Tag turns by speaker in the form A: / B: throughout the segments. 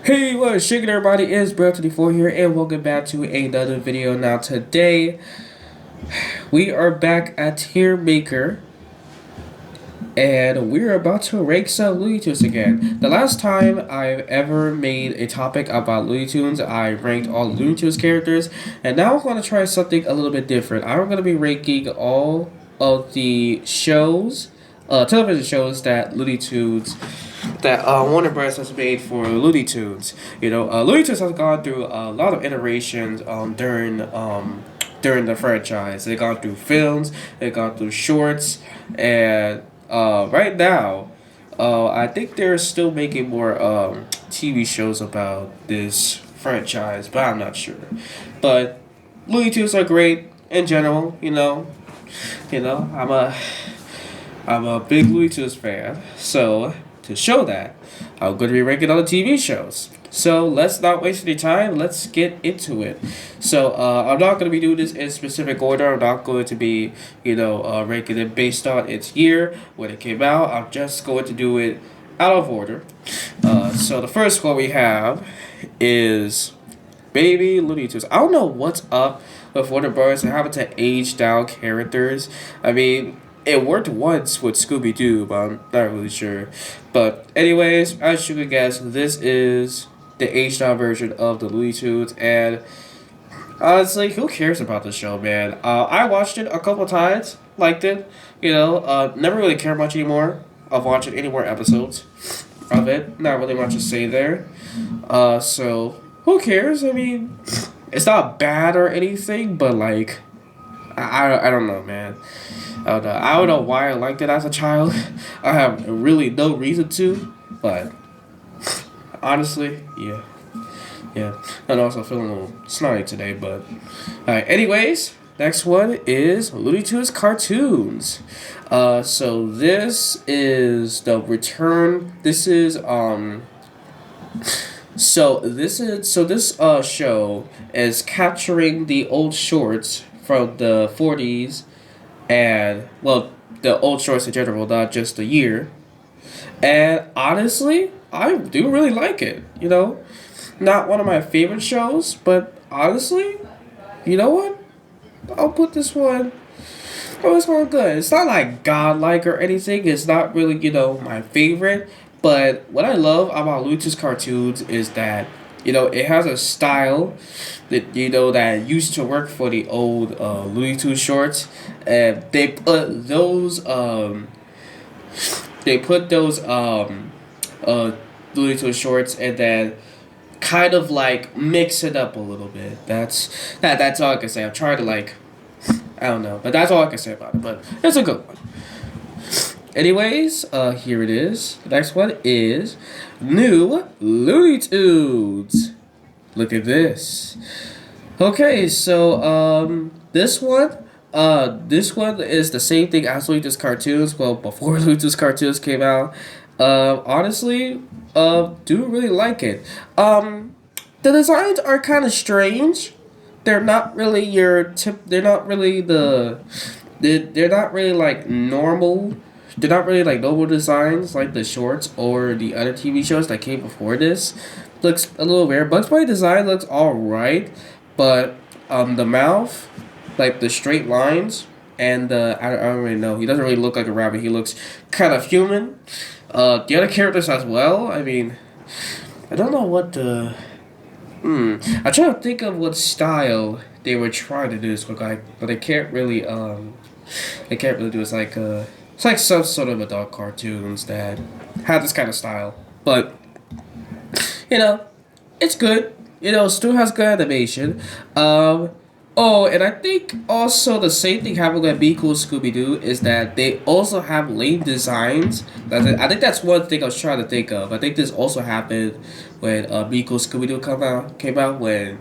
A: Hey, what's shaking everybody? It's Bro24 here, and welcome back to another video. Now, today, we are back at Tier Maker, and we're about to rank some Looney Tunes again. The last time I've ever made a topic about Looney Tunes, I ranked all Looney Tunes characters, and now I'm going to try something a little bit different. I'm going to be ranking all of the shows, television shows that Looney Tunes that Warner Bros. Has made for Looney Tunes. Looney Tunes has gone through a lot of iterations during the franchise. They've gone through films, they've gone through shorts, and right now, I think they're still making more TV shows about this franchise, but I'm not sure. But Looney Tunes are great in general. I'm a big Looney Tunes fan, so to show that, I'm going to be ranking all the TV shows. So let's not waste any time. Let's get into it. So I'm not going to be doing this in specific order. I'm not going to be, ranking it based on its year when it came out. I'm just going to do it out of order. So the first one we have is Baby Looney Tunes. I don't know what's up with Warner Bros. And having to age down characters. I mean, it worked once with Scooby-Doo, but I'm not really sure. But anyways, as you can guess, this is the aged down version of the Looney Tunes, and honestly, who cares about the show, man? I watched it a couple times, liked it, never really care much anymore of watching any more episodes of it. Not really much to say there. So who cares? I mean, it's not bad or anything, but like, I don't know, man. I don't know why I liked it as a child. I have really no reason to, but honestly, yeah. And also feeling a little snotty today, but alright. Anyways, next one is Looney Tunes cartoons. So this is the return. This show is capturing the old shorts from the 40s and, well, the old shorts in general, not just the year. And honestly, I do really like it, Not one of my favorite shows, but honestly, you know what? I'll put this one. Oh, this one good. It's not like godlike or anything. It's not really, my favorite. But what I love about Looney Tunes cartoons is that, it has a style that, that used to work for the old Looney Tunes shorts. And they put those, Looney Tunes shorts and then kind of like mix it up a little bit. That's all I can say. I'm trying to I don't know, but that's all I can say about it. But it's a good one. Anyways, here it is. The next one is New Looney Tunes. Look at this. Okay, so this one is the same thing as Looney Tunes cartoons. Well, before Looney Tunes cartoons came out. Honestly, do really like it. The designs are kind of strange. They're not really They're not really They're not really like normal. They're not really like normal designs like the shorts or the other TV shows that came before this. Looks a little weird. Bugs Bunny design looks alright, but the mouth, like the straight lines, and I don't really know. He doesn't really look like a rabbit. He looks kind of human. The other characters as well. I mean, I don't know what the. I'm trying to think of what style they were trying to do this look like, but they can't really. They can't really do it. It's like some sort of adult cartoons that have this kind of style, but it's good. Still has good animation. Oh, and I think also the same thing happened with Be Cool Scooby-Doo is that they also have lame designs. I think that's one thing I was trying to think of. I think this also happened when Be Cool Scooby-Doo came out when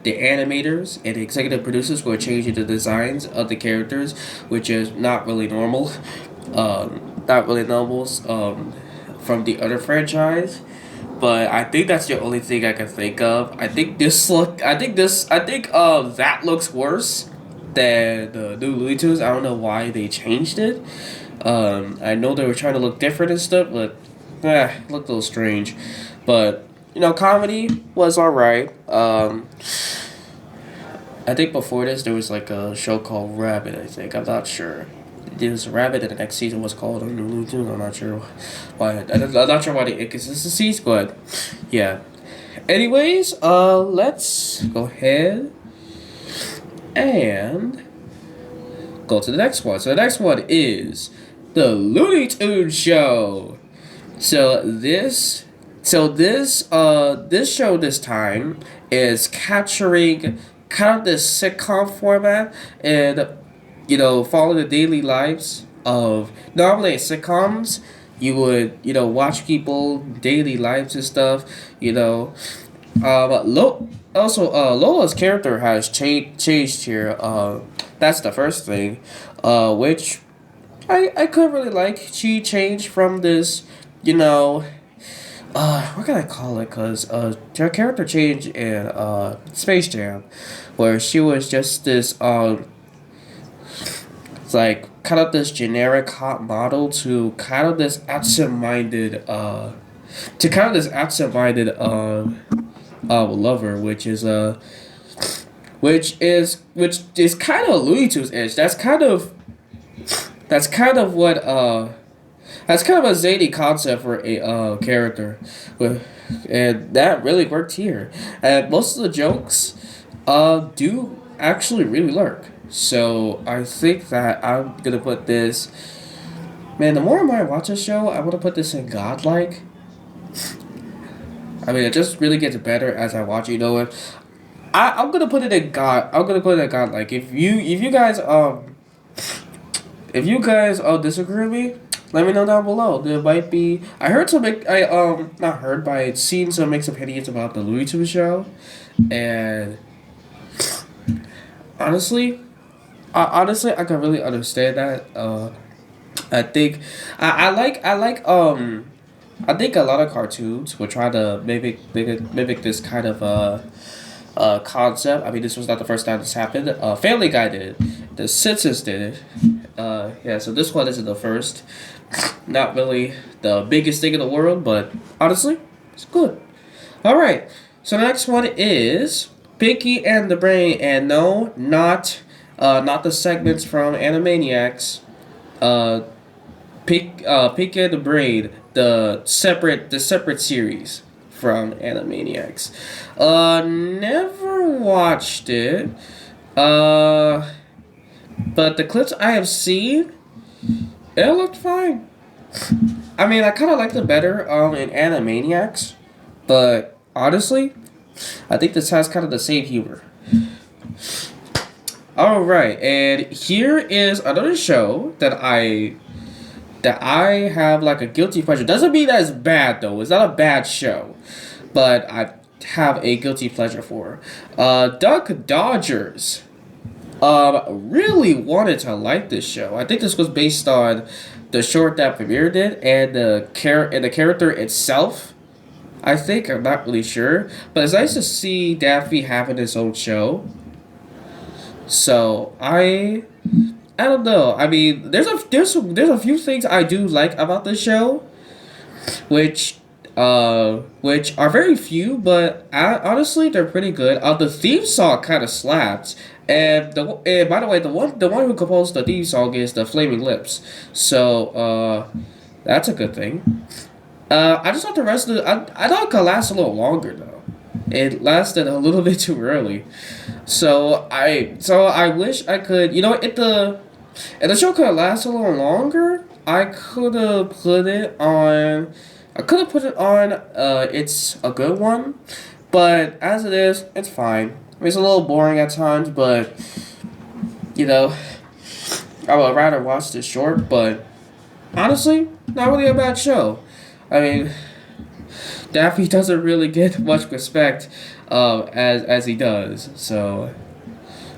A: the animators and the executive producers were changing the designs of the characters, which is not really normal. From the other franchise. But I think that's the only thing I can think of. I think that looks worse than the new Looney Tunes. I don't know why they changed it. I know they were trying to look different and stuff, but looked a little strange, but comedy was all right. I think before this there was like a show called Rabbit. I think I'm not sure. There was Rabbit, and the next season was called on Looney Tunes. I'm not sure why. I'm not sure why the inconsistencies, but yeah. Anyways, let's go ahead and go to the next one. So the next one is the Looney Tunes show. This show this time is capturing kind of this sitcom format and follow the daily lives of normally in sitcoms you would watch people daily lives and stuff. Lola's character has changed here. That's the first thing, which I could really like. She changed from this, what can I call it? Cause her character changed in Space Jam, where she was just this it's like kind of this generic hot model to kind of this absent-minded lover, which is kind of Looney Tunes ish. That's kind of a zany concept for a character, and that really worked here. And most of the jokes do actually really work. So I think that I'm gonna put this. Man, the more and more I watch this show, I want to put this in godlike. I mean, it just really gets better as I watch it. You know what? I'm gonna put it in God. I'm gonna put it in godlike. If you guys disagree with me, let me know down below. There might be. I heard some. Not heard, but I'd seen some mixed opinions about the Looney Tunes show, and honestly, I can really understand that. I think I think a lot of cartoons will try to mimic this kind of concept. I mean, this was not the first time this happened. Family Guy did it. The Simpsons did it. Yeah, so this one isn't the first. Not really the biggest thing in the world, but honestly, it's good. All right, so the next one is Pinky and the Brain, and no, not the segments from Animaniacs. Uh, Pinky and the Brain, the separate series from Animaniacs. Never watched it. But the clips I have seen, it looked fine. I mean, I kind of liked it better in Animaniacs, but honestly, I think this has kind of the same humor. All right, and here is another show that I have like a guilty pleasure. Doesn't mean that it's bad though. It's not a bad show, but I have a guilty pleasure for. Duck Dodgers. Really wanted to like this show. I think this was based on the short that premiered it and the character itself. I think I'm not really sure, but it's nice to see Daffy having his own show. So I don't know. I mean, there's a few things I do like about the show, which which are very few, but honestly they're pretty good. The theme song kind of slaps, and by the way, the one who composed the theme song is the Flaming Lips, so that's a good thing. I just thought the rest of I thought it could last a little longer though. It lasted a little bit too early, so I wish I could. If the show could have lasted a little longer, I could have put it on. I could have put it on. It's a good one, but as it is, it's fine. I mean, it's a little boring at times, but you know, I would rather watch this short. But honestly, not really a bad show. I mean, Daffy doesn't really get much respect, as he does. So,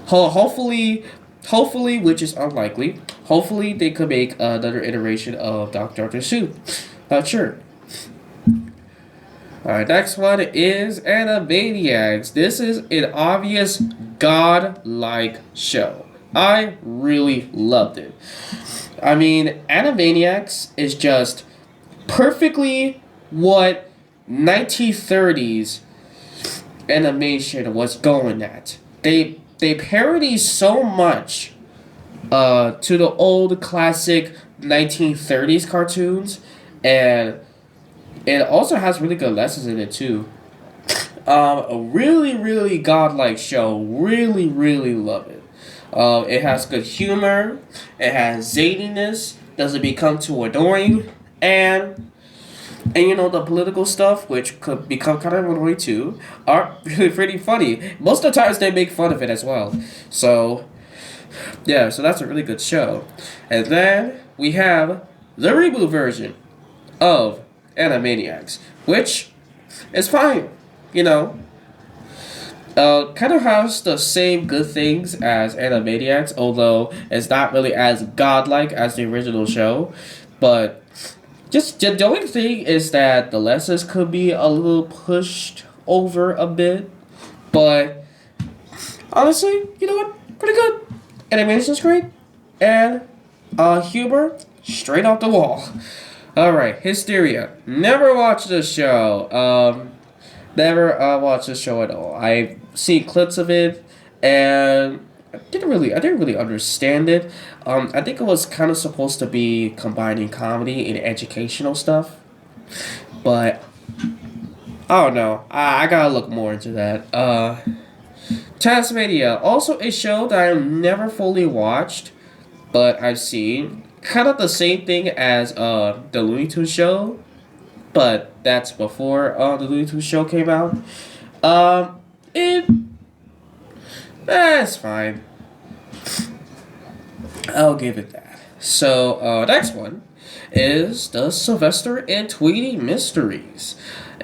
A: hopefully, which is unlikely, hopefully they could make another iteration of Dr. Seuss. Not sure. Alright, next one is Animaniacs. This is an obvious godlike show. I really loved it. I mean, Animaniacs is just perfectly what 1930s animation was going at. They parody so much to the old classic 1930s cartoons, and it also has really good lessons in it too. A really, really godlike show. Really, really love it. It has good humor. It has zaniness. Doesn't become too annoying, and you know the political stuff, which could become kind of annoying too, are really pretty funny. Most of the times they make fun of it as well. So yeah, so that's a really good show. And then we have the reboot version of Animaniacs, which is fine. You know, kind of has the same good things as Animaniacs, although it's not really as godlike as the original show. But just the only thing is that the lessons could be a little pushed over a bit. But honestly, you know what? Pretty good. Animation's great, and humor straight off the wall. All right, Hysteria. Never watched this show. Never watched this show at all. I've seen clips of it, and I didn't really understand it. I think it was kind of supposed to be combining comedy and educational stuff, but I don't know. I gotta look more into that. Tasmania, also a show that I've never fully watched, but I've seen. Kind of the same thing as the Looney Tunes show, but that's before the Looney Tunes show came out. It that's fine. I'll give it that. So next one is the Sylvester and Tweety Mysteries.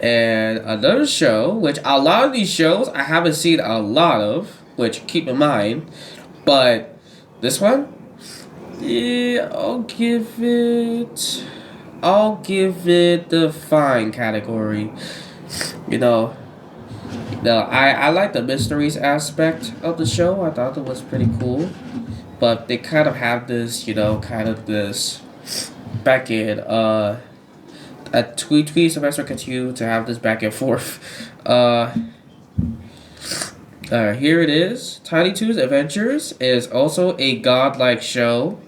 A: And another show, which a lot of these shows I haven't seen a lot of, which keep in mind, but this one, yeah, I'll give it the fine category. You know, no, I like the mysteries aspect of the show. I thought it was pretty cool, but they kind of have this, kind of this back in a tweet semester continue to have this back and forth. Here it is. Tiny Toons Adventures is also a godlike show.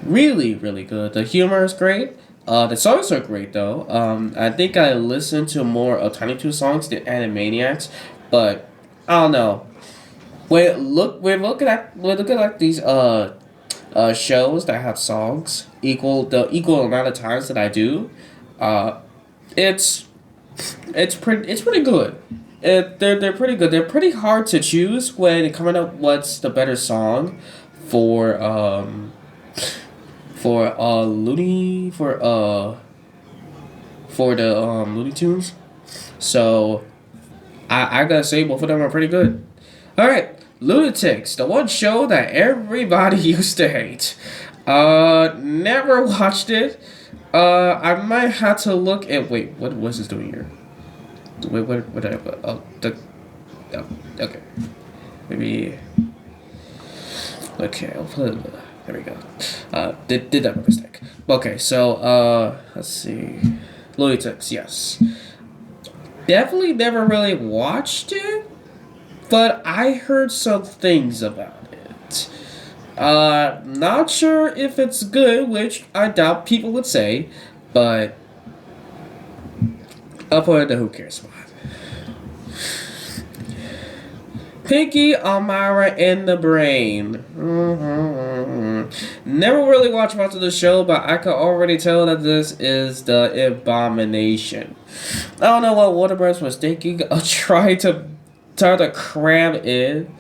A: Really, really good. The humor is great. The songs are great though. I think I listened to more of Tiny Toons songs than Animaniacs, but I don't know. We're looking at these shows that have songs equal amount of times that I do. Uh, it's it's pretty good. They're pretty good. They're pretty hard to choose when coming up what's the better song for Looney for the Looney Tunes. So I gotta say both of them are pretty good. All right, Lunatics, the one show that everybody used to hate. Never watched it. I might have to look at. Wait, what was this doing here? Wait, what did I put? Oh, okay. Maybe. Okay, I'll put it. There we go. Did that by mistake. Okay, so let's see. Lunatics, yes. Definitely never really watched it, but I heard some things about it. Not sure if it's good, which I doubt people would say, but I'll put it in the who cares spot. Pinky, Elmira, and the Brain. Never really watched much of the show, but I can already tell that this is the abomination. I don't know what Warner Bros. Was thinking of trying to cram in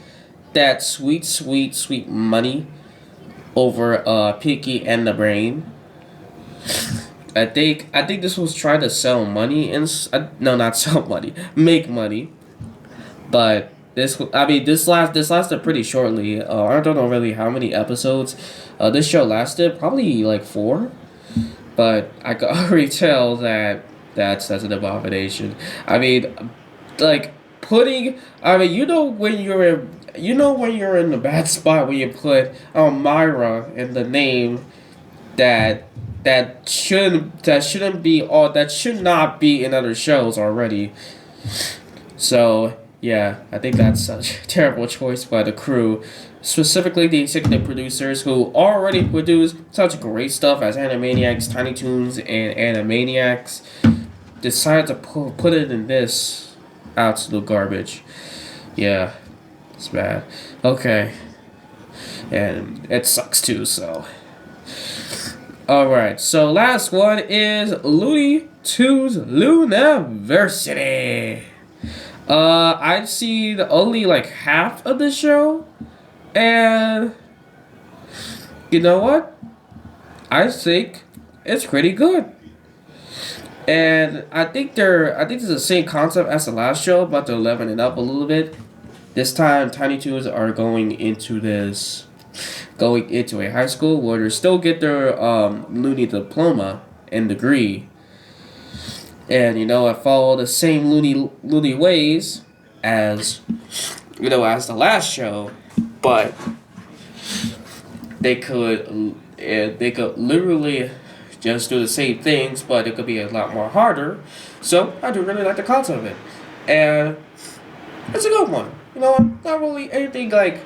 A: that sweet money over Pinky and the Brain. I think this was trying to sell money and no, not sell money, make money, but. This lasted pretty shortly. I don't know really how many episodes this show lasted. Probably like 4, but I could already tell that that's an abomination. I mean, like putting. I mean, when you're in the bad spot when you put Myra in the name that that should not be in other shows already. So yeah, I think that's such a terrible choice by the crew, specifically the executive producers who already produced such great stuff as Animaniacs, Tiny Toons, and Animaniacs. Decided to put it in this absolute garbage. Yeah, it's bad. Okay, and it sucks too. So. Alright, so last one is Looney Tunes Looniversity. I've seen only like half of the show, and you know what? I think it's pretty good. And I think it's the same concept as the last show, but they're leveling it up a little bit. This time, Tiny Toons are going into a high school where they still get their loony diploma and degree, and I follow the same loony ways as as the last show, but they could literally just do the same things, but it could be a lot more harder. So I do really like the concept of it, and it's a good one. Not really anything like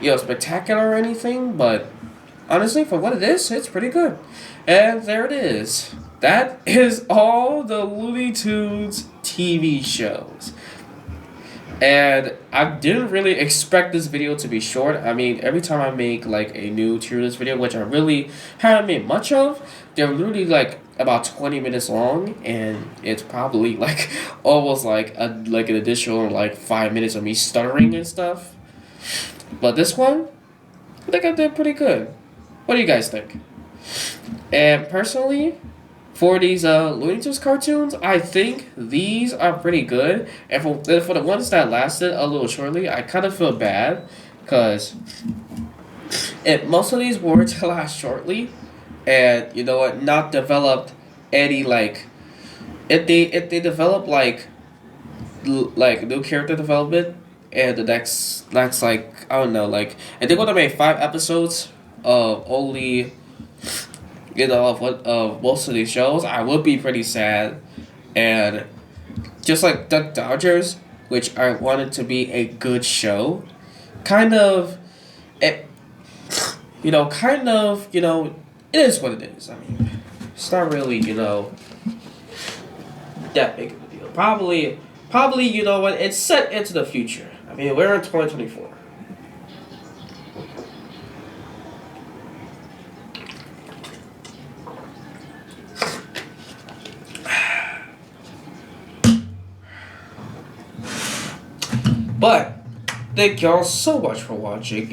A: spectacular or anything, but honestly, for what it is, it's pretty good. And there it is. That is all the Looney Tunes TV shows. And I didn't really expect this video to be short. I mean, every time I make like a new tier list video, which I really haven't made much of, they're literally like about 20 minutes long, and it's probably like almost like an additional like 5 minutes of me stuttering and stuff. But this one, I think I did pretty good. What do you guys think? And personally, for these Looney Tunes cartoons, I think these are pretty good. And for the ones that lasted a little shortly, I kind of feel bad because most of these were to last shortly, and not developed any like if they develop like new character development, and the next like I don't know, like if they're gonna make 5 episodes of only of most of these shows, I would be pretty sad. And just like Duck Dodgers, which I wanted to be a good show, kind of it it is what it is. I mean, it's not really that big of a deal. Probably what, it's set into the future. I mean, we're in 2024. But thank y'all so much for watching.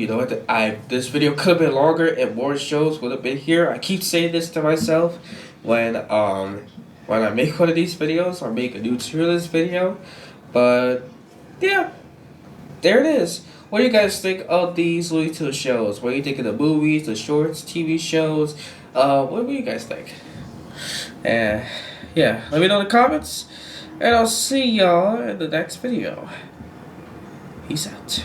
A: This video could have been longer and more shows would have been here. I keep saying this to myself when I make one of these videos or make a new tier list video. But yeah, there it is. What do you guys think of these Looney Tunes shows? What do you think of the movies, the shorts, TV shows? What do you guys think? And yeah, let me know in the comments, and I'll see y'all in the next video. Peace out.